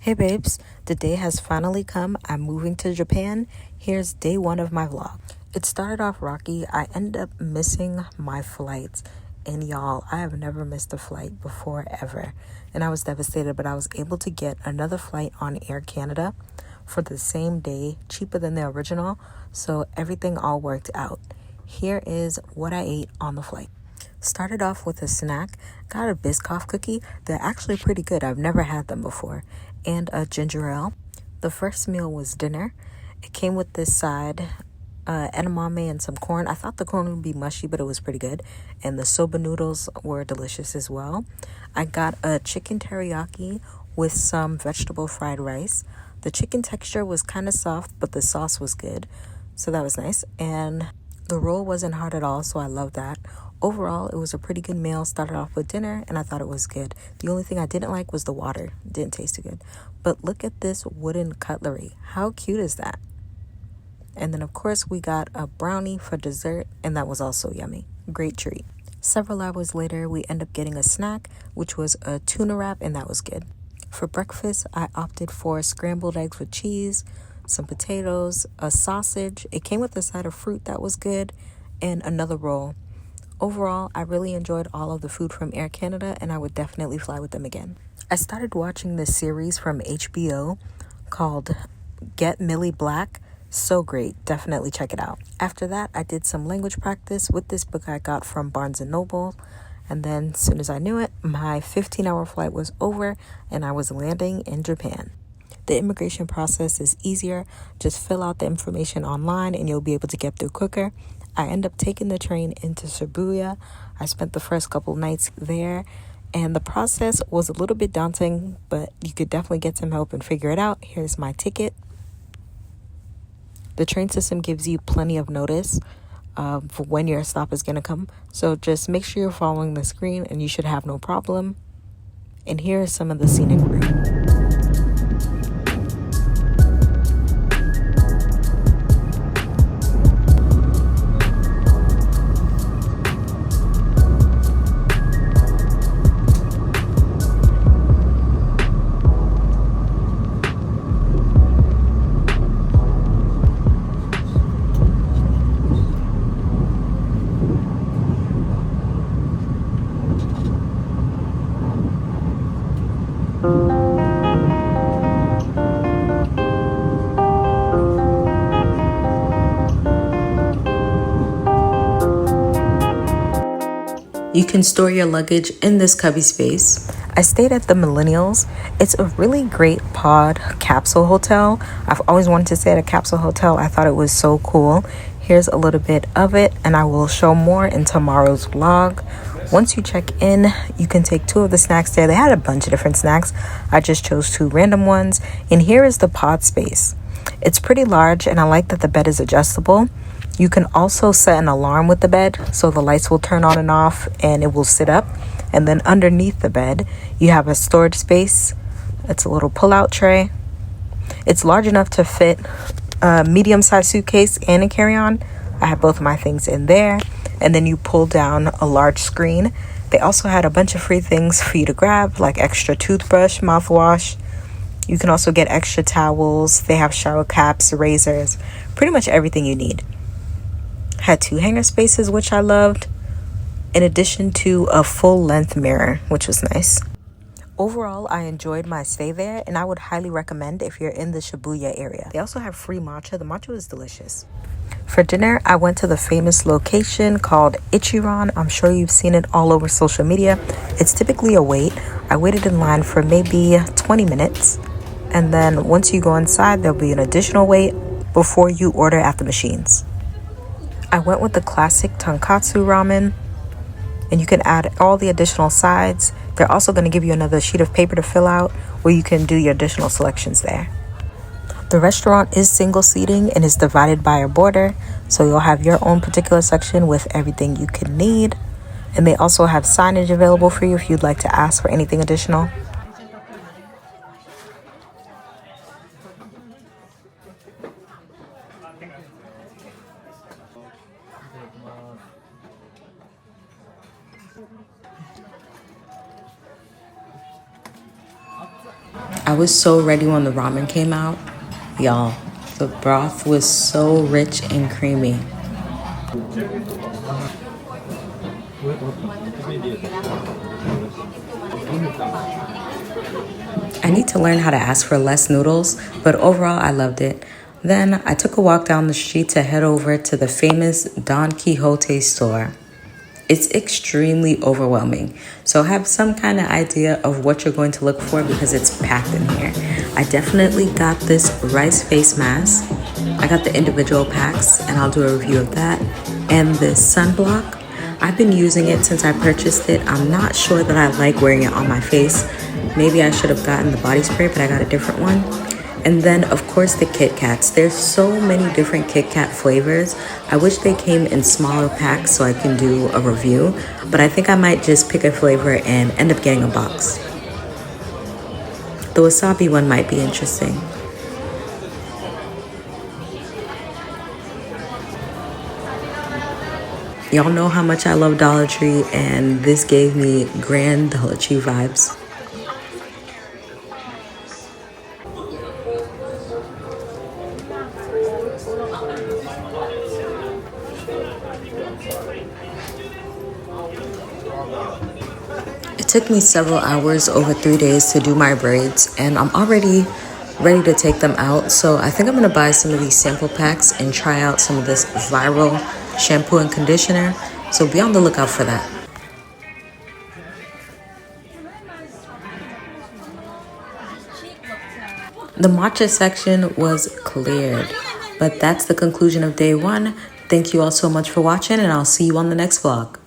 Hey babes, the day has finally come. I'm moving to Japan. Here's day one of my vlog. It started off rocky. I ended up missing my flights. And y'all, I have never missed a flight before ever. And I was devastated, but I was able to get another flight on Air Canada for the same day, cheaper than the original. So everything all worked out. Here is what I ate on the flight. Started off with a snack, got a Biscoff cookie. They're actually pretty good. I've never had them before. And a ginger ale. The first meal was dinner. It came with this side, edamame and some corn. I thought the corn would be mushy, but it was pretty good. And the soba noodles were delicious as well. I got a chicken teriyaki with some vegetable fried rice. The chicken texture was kind of soft, but the sauce was good. So that was nice. And the roll wasn't hard at all, so I love that. Overall, it was a pretty good meal. Started off with dinner, and I thought it was good. The only thing I didn't like was the water. It didn't taste too good. But look at this wooden cutlery. How cute is that? And then, of course, we got a brownie for dessert, and that was also yummy. Great treat. Several hours later, we end up getting a snack, which was a tuna wrap, and that was good. For breakfast, I opted for scrambled eggs with cheese, some potatoes, a sausage. It came with a side of fruit that was good, and another roll. Overall, I really enjoyed all of the food from Air Canada, and I would definitely fly with them again. I started watching this series from HBO called Get Millie Black. So great. Definitely check it out. After that, I did some language practice with this book I got from Barnes & Noble. And then, as soon as I knew it, my 15-hour flight was over, and I was landing in Japan. The immigration process is easier. Just fill out the information online, and you'll be able to get through quicker. I end up taking the train into Shibuya. I spent the first couple nights there, and the process was a little bit daunting, but you could definitely get some help and figure it out. Here's my ticket. The train system gives you plenty of notice for when your stop is going to come, so just make sure you're following the screen and you should have no problem. And here is some of the scenic route. You can store your luggage in this cubby space. I stayed at the Millennials. It's a really great pod capsule hotel. I've always wanted to stay at a capsule hotel. I thought it was so cool. Here's a little bit of it, and I will show more in tomorrow's vlog. Once you check in, you can take 2 of the snacks there. They had a bunch of different snacks. I just chose 2 random ones. And here is the pod space. It's pretty large, and I like that the bed is adjustable. You can also set an alarm with the bed, so the lights will turn on and off and it will sit up. And then underneath the bed, you have a storage space. It's a little pull-out tray. It's large enough to fit a medium-sized suitcase and a carry-on. I have both of my things in there. And then you pull down a large screen. They also had a bunch of free things for you to grab, like extra toothbrush, mouthwash. You can also get extra towels. They have shower caps, razors, pretty much everything you need. Had 2 hanger spaces, which I loved, in addition to a full-length mirror, which was nice. Overall, I enjoyed my stay there, and I would highly recommend if you're in the Shibuya area. They also have free matcha. The matcha is delicious. For dinner, I went to the famous location called Ichiran. I'm sure you've seen it all over social media. It's typically a wait. I waited in line for maybe 20 minutes, and then once you go inside, there'll be an additional wait before you order at the machines. I went with the classic tonkatsu ramen, and you can add all the additional sides. They're also going to give you another sheet of paper to fill out where you can do your additional selections there. The restaurant is single seating and is divided by a border, so you'll have your own particular section with everything you can need. And they also have signage available for you if you'd like to ask for anything additional. I was so ready when the ramen came out. Y'all, the broth was so rich and creamy. I need to learn how to ask for less noodles, but overall I loved it. Then I took a walk down the street to head over to the famous Don Quixote store. It's extremely overwhelming, so have some kind of idea of what you're going to look for because it's packed in here. I definitely got this rice face mask. I got the individual packs, and I'll do a review of that. And this sunblock, I've been using it since I purchased it. I'm not sure that I like wearing it on my face. Maybe I should have gotten the body spray, but I got a different one. And then, of course, the Kit Kats. There's so many different Kit Kat flavors. I wish they came in smaller packs so I can do a review, but I think I might just pick a flavor and end up getting a box. The wasabi one might be interesting. Y'all know how much I love Dollar Tree, and this gave me grand Dollar Tree vibes. It took me several hours, over 3 days, to do my braids, and I'm already ready to take them out. So I think I'm gonna buy some of these sample packs and try out some of this viral shampoo and conditioner. So be on the lookout for that. The matcha section was cleared, but that's the conclusion of day one. Thank you all so much for watching, and I'll see you on the next vlog.